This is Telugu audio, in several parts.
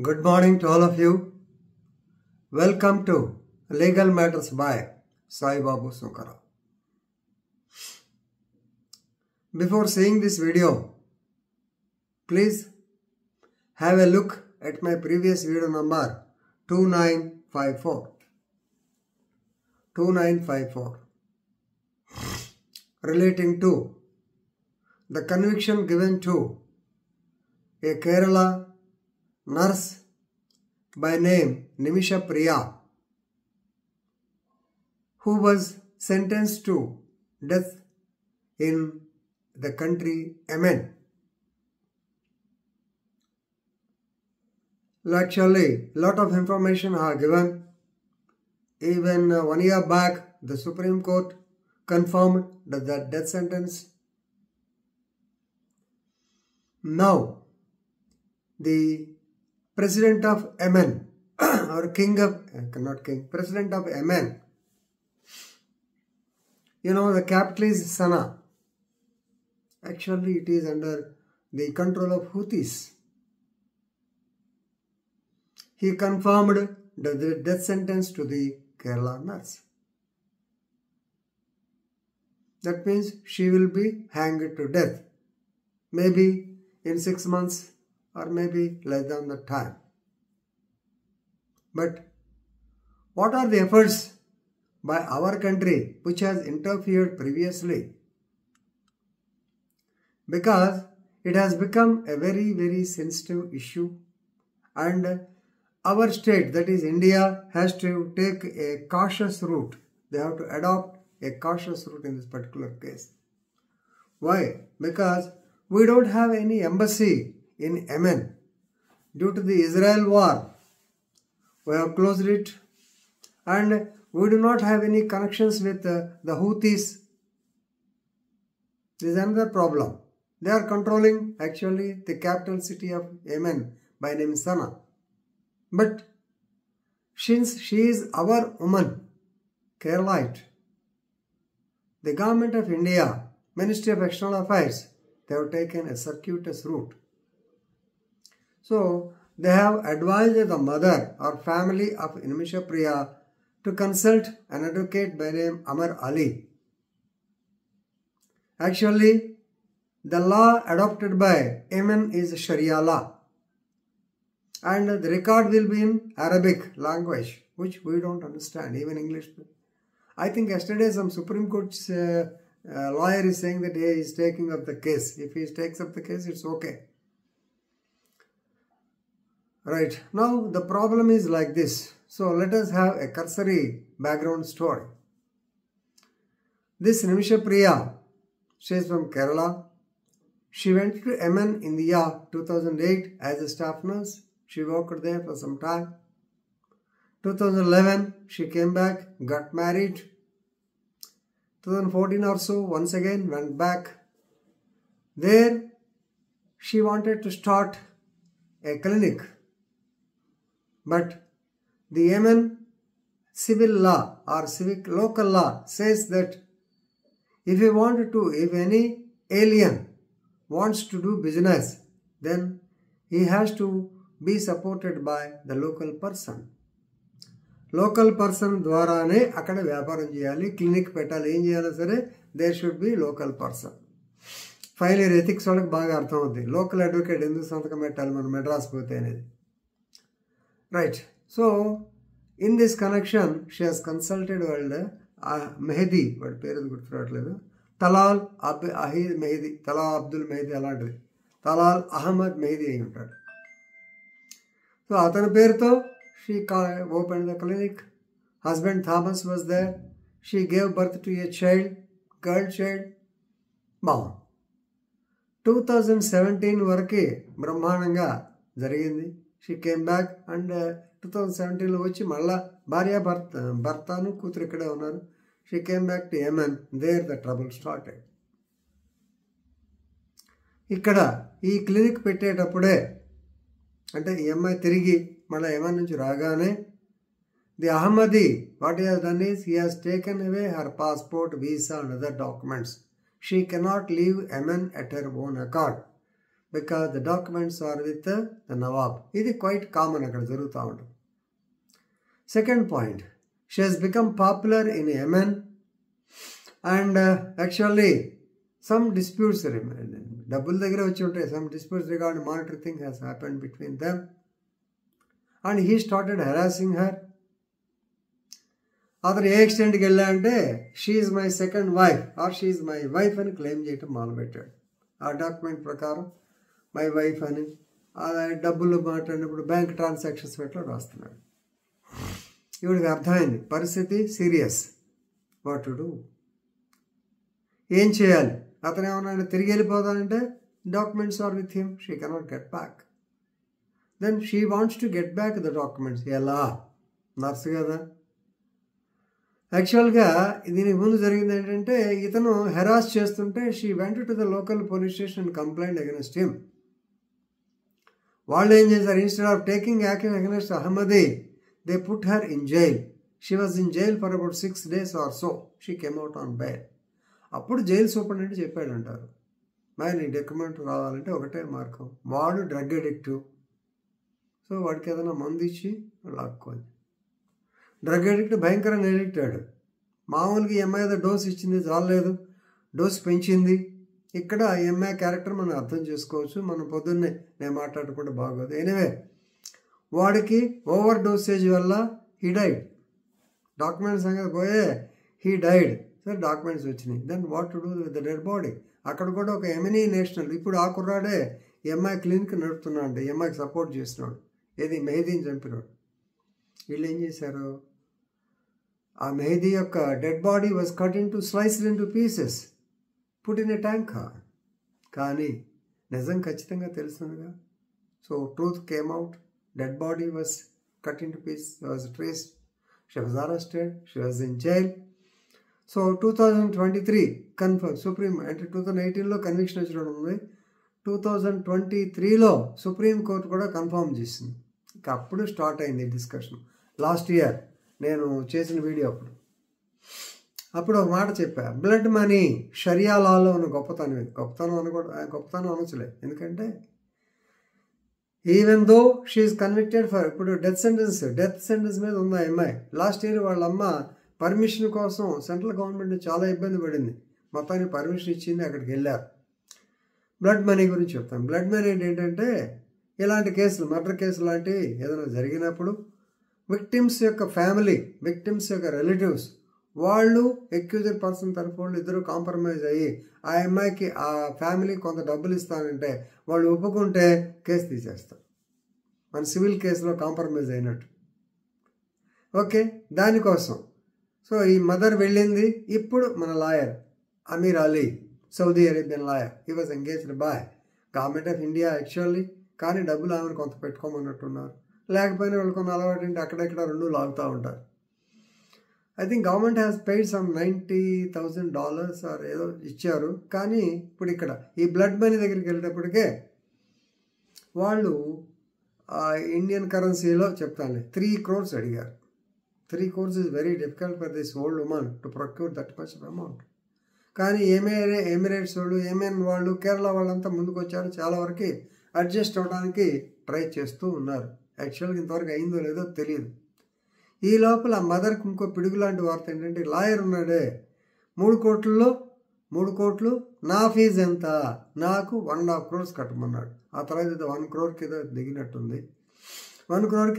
Good morning to all of you. Welcome to Legal Matters by Sai Babu Sunkara. Before seeing this video, please have a look at my previous video number 2954. 2954 relating to the conviction given to a Kerala nurse by name Nimisha Priya, who was sentenced to death in the country Yemen. Actually, lot of information are given. Even 1 year back, the Supreme Court confirmed the death sentence. Now, the President of Yemen, or President of Yemen, the capital is Sana'a. Actually, it is under the control of Houthis. He confirmed the death sentence to the Kerala nurse. That means she will be hanged to death. Maybe in 6 months or maybe less than that time. But what are the efforts by our country which has interfered previously? Because it has become a very, very sensitive issue, and our state, that is India, has to take a cautious route. They have to adopt a cautious route in this particular case. Why? Because we don't have any embassy in Yemen. Due to the Israel war, we have closed it, and we do not have any connections with the Houthis. This is another problem. They are controlling actually the capital city of Yemen by name Sana'a. But since she is our woman, Keralite, the government of India, Ministry of External Affairs, they have taken a circuitous route. So, they have advised the mother or family of Nimisha Priya to consult an advocate by name Amar Ali. Actually, the law adopted by Yemen is Sharia law, and the record will be in Arabic language, which we don't understand, even English. I think yesterday some Supreme Court's lawyer is saying that he is taking up the case. If he takes up the case, it's okay. Right, now the problem is like this. So let us have a cursory background story. This Nimisha Priya, she is from Kerala. She went to Yemen in the year 2008 as a staff nurse. She worked there for some time. 2011, she came back, got married. 2014 or so, once again went back. There, she wanted to start a clinic. But the Yemen civil law or civic local law says that if any alien wants to do business, then he has to be supported by the local person. Local person dwarane akkada vyaparam cheyali, clinic petali, em cheyala sare, there should be local person. Finally, ethics valaki baga artham avuddi. Local advocate enduku santakam pettali mana Madras pothe anedi. Right. So, in this connection, she has consulted Mehdi, what పేరు గుర్తురావట్లేదు, తలాల్ అహీద్ మెహదీ, తలాల్ అబ్దుల్ మెహదీ అలాంటిది, తలాల్ అహ్మద్ మెహదీ అయి ఉంటాడు. సో అతని పేరుతో she opened the clinic. Husband Thomas was there. She gave birth to a child, girl child. బాగుంది. 2017 వరకే బ్రహ్మాండంగా జరిగింది. She came back and 2017 లో వచ్చి మళ్ళా భార్య భర్తను కూతురు ఇక్కడే ఉన్నారు. She came back to Yemen. There the trouble started. ఇక్కడ ఈ క్లినిక్ పెట్టేటప్పుడే, అంటే ఈ అమ్మాయి తిరిగి మళ్ళీ యెమెన్ నుంచి రాగానే, the Ahmadi what he has done is he has taken away her passport, visa and other documents. She cannot leave Yemen at her own accord. because the documents are with the Nawab. ఇది quite common అక్కడ జరుగుతూ ఉంటుంది. Second point, she has become popular in Yemen and actually some disputes remain. డబ్బుల దగ్గర వచ్చి ఉంటాయి. Some disputes regarding monetary thing has happened between them and he started harassing her. అతను ఏ ఎక్స్టెంట్కి వెళ్ళా అంటే she is my second wife or she is my wife అని క్లెయిమ్ చేయటం మొదలుపెట్టాడు. ఆ డాక్యుమెంట్ ప్రకారం మై వైఫ్ అని డబ్బులు మాట్లాడినప్పుడు బ్యాంక్ ట్రాన్సాక్షన్స్ పెట్లో రాస్తున్నాడు. ఇవిడికి అర్థమైంది పరిస్థితి సీరియస్. వాట్ టు డూ, ఏం చేయాలి? అతను ఏమన్నా తిరిగి వెళ్ళిపోతానంటే documents are with him, she cannot get back. Then she wants to get back the documents. ఎలా? నర్సు కదా. యాక్చువల్గా దీనికి ముందు జరిగింది ఏంటంటే ఇతను హెరాస్ చేస్తుంటే she went to the local police station and complaint against him. వాళ్ళు ఏం చేశారు, instead of taking action against Ahmadi they put her in jail. She was in jail for about 6 days or so. She came out on bail. అప్పుడు జైలు సూపరింటెండెంట్ చెప్పాడు అంటారు, మరి నీ డాక్యుమెంట్ రావాలంటే ఒకటే మార్గం, వాడు డ్రగ్ అడిక్టివ్, సో వాడికి ఏదైనా మందు ఇచ్చి లాక్కొని. డ్రగ్ అడిక్ట్ భయంకరంగా అడిక్టాడు. మామూలుగా ఎంఐ ఏదో డోస్ ఇచ్చింది చాలలేదు, డోస్ పెంచింది. ఇక్కడ ఎంఐ క్యారెక్టర్ మనం అర్థం చేసుకోవచ్చు. మనం పొద్దున్నే నేను మాట్లాడుకుంటే బాగోదు. ఎనీవే వాడికి ఓవర్ డోసేజ్ వల్ల హీ డైడ్. డాక్యుమెంట్స్ సంగతి పోయే హీ డైడ్. సరే డాక్యుమెంట్స్ వచ్చినాయి. Then what to do with the dead body? అక్కడ కూడా ఒక ఎమినీ నేషనల్, ఇప్పుడు ఆ కుర్రాడే ఎంఐ క్లినిక్ నడుపుతున్నాడు, ఎంఐకి సపోర్ట్ చేస్తున్నాడు. ఏది మెహదీని చంపినాడు. వీళ్ళు ఏం చేశారు, ఆ మెహదీ యొక్క dead body was cut into sliced into pieces, put in a tank. కానీ నిజం ఖచ్చితంగా తెలుస్తుందిగా. So truth came out, dead body was cut into piece, was traced, she was arrested, she was in jail. So 2023 confirm supreme, అంటే 2018లో కన్విక్షన్ వచ్చినట్టు ఉంది, 2023లో సుప్రీంకోర్టు కూడా కన్ఫర్మ్ చేసింది. ఇంకా అప్పుడు స్టార్ట్ అయింది డిస్కషన్. లాస్ట్ ఇయర్ నేను చేసిన వీడియో అప్పుడు ఒక మాట చెప్పా, బ్లడ్ మనీ షరియా లాలో ఉన్న గొప్పతనం ఇది. గొప్పతనం అనొచ్చులే, ఎందుకంటే even though she's convicted for, ఇప్పుడు డెత్ సెంటెన్స్ మీద ఉంది ఆ అమ్మాయి. లాస్ట్ ఇయర్ వాళ్ళ అమ్మ పర్మిషన్ కోసం సెంట్రల్ గవర్నమెంట్ చాలా ఇబ్బంది పడింది, మొత్తానికి పర్మిషన్ ఇచ్చింది, అక్కడికి వెళ్ళారు. బ్లడ్ మనీ గురించి చెప్తాను. బ్లడ్ మనీ ఏంటంటే ఇలాంటి కేసులు, మర్డర్ కేసు లాంటివి ఏదైనా జరిగినప్పుడు విక్టిమ్స్ యొక్క ఫ్యామిలీ, విక్టిమ్స్ యొక్క రిలేటివ్స్, వాళ్ళు అక్యూజ్డ్ పర్సన్ తరఫు వాళ్ళు ఇద్దరు కాంప్రమైజ్ అయ్యి ఆ అమ్మాయికి ఆ ఫ్యామిలీ కొంత డబ్బులు ఇస్తానంటే వాళ్ళు ఒప్పుకుంటే కేసు తీసేస్తారు. మన సివిల్ కేసులో కాంప్రమైజ్ అయినట్టు. ఓకే, దానికోసం సో ఈ మదర్ వెళ్ళింది. ఇప్పుడు మన lawyer Amir Ali, Saudi Arabian lawyer, he was engaged by government of India actually, కానీ డబ్బులు ఆమెను కొంత పెట్టుకోమన్నట్టున్నారు. లేకపోయినా వాళ్ళు కొన్ని అలవాటు ఏంటి అక్కడెక్కడ రెండు లాగుతూ ఉంటారు. I think government has paid some $90,000 or ఏదో ఇచ్చారు. కానీ ఇప్పుడు ఇక్కడ ఈ బ్లడ్ మనీ దగ్గరికి వెళ్ళేటప్పటికే వాళ్ళు ఇండియన్ కరెన్సీలో చెప్తాను 3 crores అడిగారు. 3 crores is very difficult for this old woman to procure that much of amount. కానీ ఎమిరేట్స్ వాళ్ళు, ఏమేన్ వాళ్ళు, కేరళ వాళ్ళంతా ముందుకు వచ్చారు, చాలా వరకు అడ్జస్ట్ అవ్వడానికి ట్రై చేస్తూ ఉన్నారు. యాక్చువల్గా ఇంతవరకు అయిందో లేదో తెలియదు. ఈ లోపల మదర్కి ఇంకో పిడుగు లాంటి వార్త ఏంటంటే, లాయర్ ఉన్నాడే 3 కోట్లు నా ఫీజు ఎంత, నాకు 1.5 crores కట్టమన్నాడు. ఆ తర్వాత ఏదో 1 crore ఏదో దిగినట్టుంది. 1 crore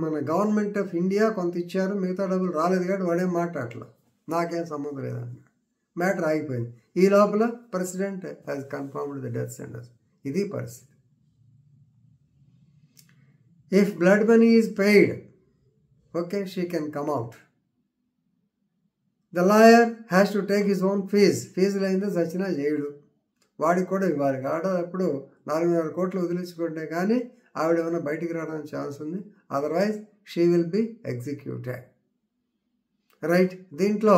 మన గవర్నమెంట్ ఆఫ్ ఇండియా కొంత ఇచ్చారు, మిగతా డబ్బులు రాలేదు కాబట్టి వాడేం మాట్లాడట్లా, నాకేం సంబంధం లేదన్నాడు. మ్యాటర్ ఆగిపోయింది. ఈ లోపల president has confirmed the death sentence. ఇది పరిస్థితి. If blood money is paid, okay, she can come out. The lawyer has to take his own fees. Fee లేనిదే సచ్చినా చేయడు, వాడికి కూడా ఇవ్వాలి. అప్పుడు 4.5 కోట్లు వదిలించుకుంటే కానీ ఆవిడ ఏమైనా బయటికి రావడానికి ఛాన్స్ ఉంది. Otherwise she will be executed. Right, దీంట్లో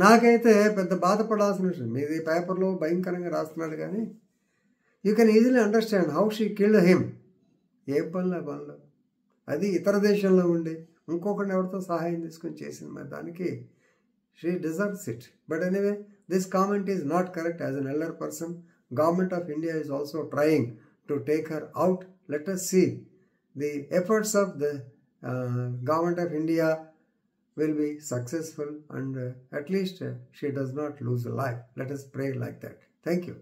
నాకైతే పెద్ద బాధపడాల్సిన విషయం, మీది పేపర్లో భయంకరంగా రాస్తున్నాడు, కానీ you can easily understand how she killed him. ఏ పనులు అది ఇతర దేశంలో ఉండి ఇంకొకరిని ఎవరితో సహాయం తీసుకొని చేసింది, మరి దానికి she deserves it. But anyway, this comment is not correct. As an elder person, government of India is also trying to take her out. Let us see. The efforts of the government of India will be successful, and at least she does not lose a life. Let us pray like that. Thank you.